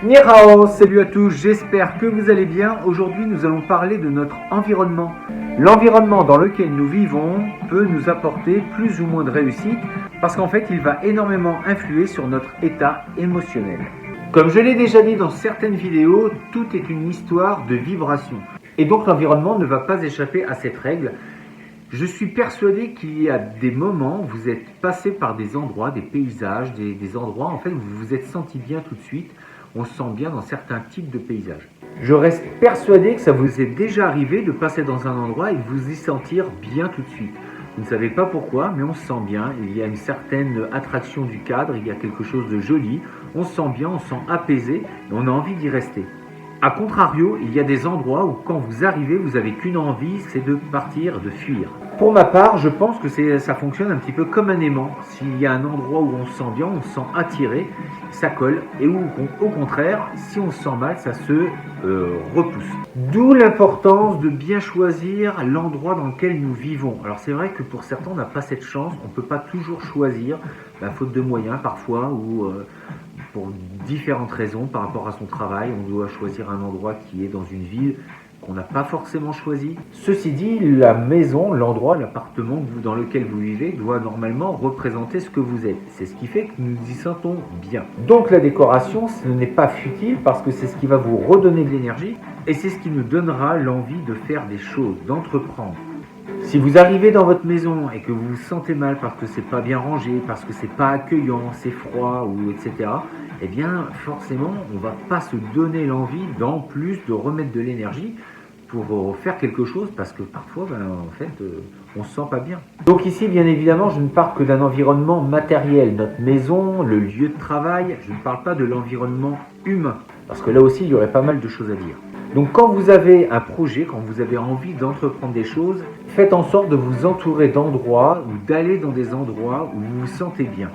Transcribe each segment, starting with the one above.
Ni hao, salut à tous, j'espère que vous allez bien. Aujourd'hui, nous allons parler de notre environnement. L'environnement dans lequel nous vivons peut nous apporter plus ou moins de réussite parce qu'en fait, il va énormément influer sur notre état émotionnel. Comme je l'ai déjà dit dans certaines vidéos, tout est une histoire de vibration. Et donc l'environnement ne va pas échapper à cette règle. Je suis persuadé qu'il y a des moments où vous êtes passé par des endroits, des paysages, des endroits en fait où vous vous êtes senti bien tout de suite. On se sent bien dans certains types de paysages. Je reste persuadé que ça vous est déjà arrivé de passer dans un endroit et de vous y sentir bien tout de suite. Vous ne savez pas pourquoi, mais on se sent bien. Il y a une certaine attraction du cadre, il y a quelque chose de joli. On se sent bien, on se sent apaisé et on a envie d'y rester. A contrario, il y a des endroits où quand vous arrivez, vous n'avez qu'une envie, c'est de partir, de fuir. Pour ma part, je pense que ça fonctionne un petit peu comme un aimant. S'il y a un endroit où on se sent bien, on se sent attiré, ça colle. Et où, au contraire, si on se sent mal, ça se repousse. D'où l'importance de bien choisir l'endroit dans lequel nous vivons. Alors c'est vrai que pour certains, on n'a pas cette chance. On ne peut pas toujours choisir, faute de moyens parfois, ou pour différentes raisons par rapport à son travail. On doit choisir un endroit qui est dans une ville qu'on n'a pas forcément choisi. Ceci dit, la maison, l'endroit, l'appartement dans lequel vous vivez doit normalement représenter ce que vous êtes. C'est ce qui fait que nous y sentons bien. Donc la décoration, ce n'est pas futile parce que c'est ce qui va vous redonner de l'énergie et c'est ce qui nous donnera l'envie de faire des choses, d'entreprendre. Si vous arrivez dans votre maison et que vous vous sentez mal parce que c'est pas bien rangé, parce que c'est pas accueillant, c'est froid, ou etc., eh bien forcément on va pas se donner l'envie d'en plus de remettre de l'énergie pour faire quelque chose parce que parfois on se sent pas bien. Donc ici bien évidemment je ne parle que d'un environnement matériel, notre maison, le lieu de travail, je ne parle pas de l'environnement humain parce que là aussi il y aurait pas mal de choses à dire. Donc quand vous avez un projet, quand vous avez envie d'entreprendre des choses, faites en sorte de vous entourer d'endroits ou d'aller dans des endroits où vous vous sentez bien.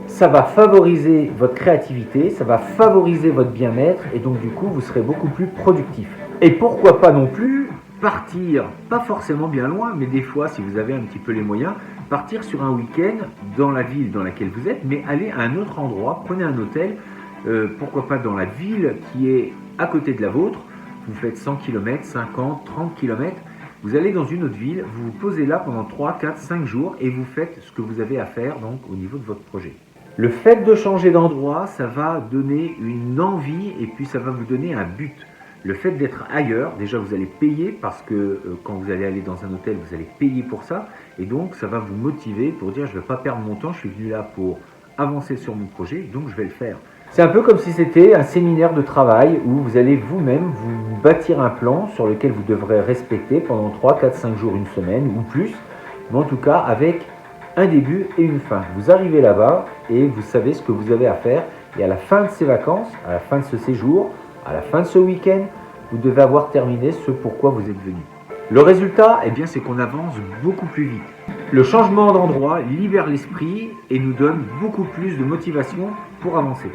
Ça va favoriser votre créativité, ça va favoriser votre bien-être et donc du coup vous serez beaucoup plus productif. Et pourquoi pas non plus partir, pas forcément bien loin, mais des fois si vous avez un petit peu les moyens, partir sur un week-end dans la ville dans laquelle vous êtes, mais aller à un autre endroit, prenez un hôtel, pourquoi pas dans la ville qui est à côté de la vôtre. Vous faites 100 km, 50, 30 km, vous allez dans une autre ville, vous vous posez là pendant 3, 4, 5 jours et vous faites ce que vous avez à faire donc au niveau de votre projet. Le fait de changer d'endroit, ça va donner une envie et puis ça va vous donner un but. Le fait d'être ailleurs, déjà vous allez payer parce que quand vous allez aller dans un hôtel, vous allez payer pour ça et donc ça va vous motiver pour dire je ne vais pas perdre mon temps, je suis venu là pour avancer sur mon projet, donc je vais le faire. C'est un peu comme si c'était un séminaire de travail où vous allez vous-même vous bâtir un plan sur lequel vous devrez respecter pendant 3, 4, 5 jours, une semaine ou plus, mais en tout cas avec un début et une fin. Vous arrivez là-bas et vous savez ce que vous avez à faire et à la fin de ces vacances, à la fin de ce séjour, à la fin de ce week-end, vous devez avoir terminé ce pourquoi vous êtes venu. Le résultat, c'est qu'on avance beaucoup plus vite. Le changement d'endroit libère l'esprit et nous donne beaucoup plus de motivation pour avancer.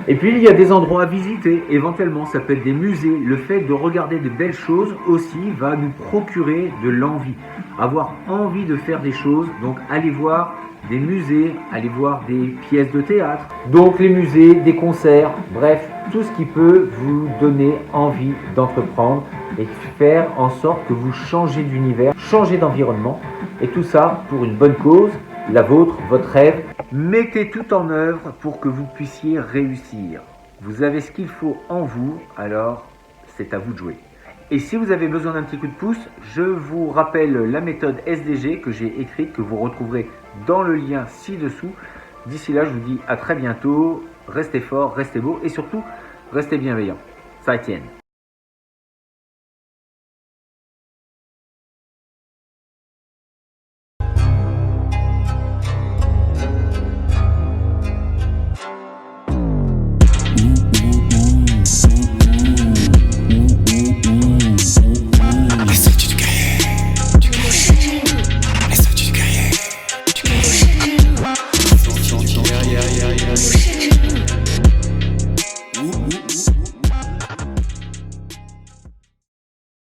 Et puis il y a des endroits à visiter, éventuellement ça peut être des musées. Le fait de regarder de belles choses aussi va nous procurer de l'envie. Avoir envie de faire des choses, donc aller voir des musées, aller voir des pièces de théâtre. Donc les musées, des concerts, bref, tout ce qui peut vous donner envie d'entreprendre et faire en sorte que vous changez d'univers, changez d'environnement. Et tout ça pour une bonne cause, la vôtre, votre rêve. Mettez tout en œuvre pour que vous puissiez réussir. Vous avez ce qu'il faut en vous, alors c'est à vous de jouer. Et si vous avez besoin d'un petit coup de pouce, je vous rappelle la méthode SDG que j'ai écrite, que vous retrouverez dans le lien ci-dessous. D'ici là, je vous dis à très bientôt. Restez forts, restez beaux et surtout, restez bienveillants. Ça tienne.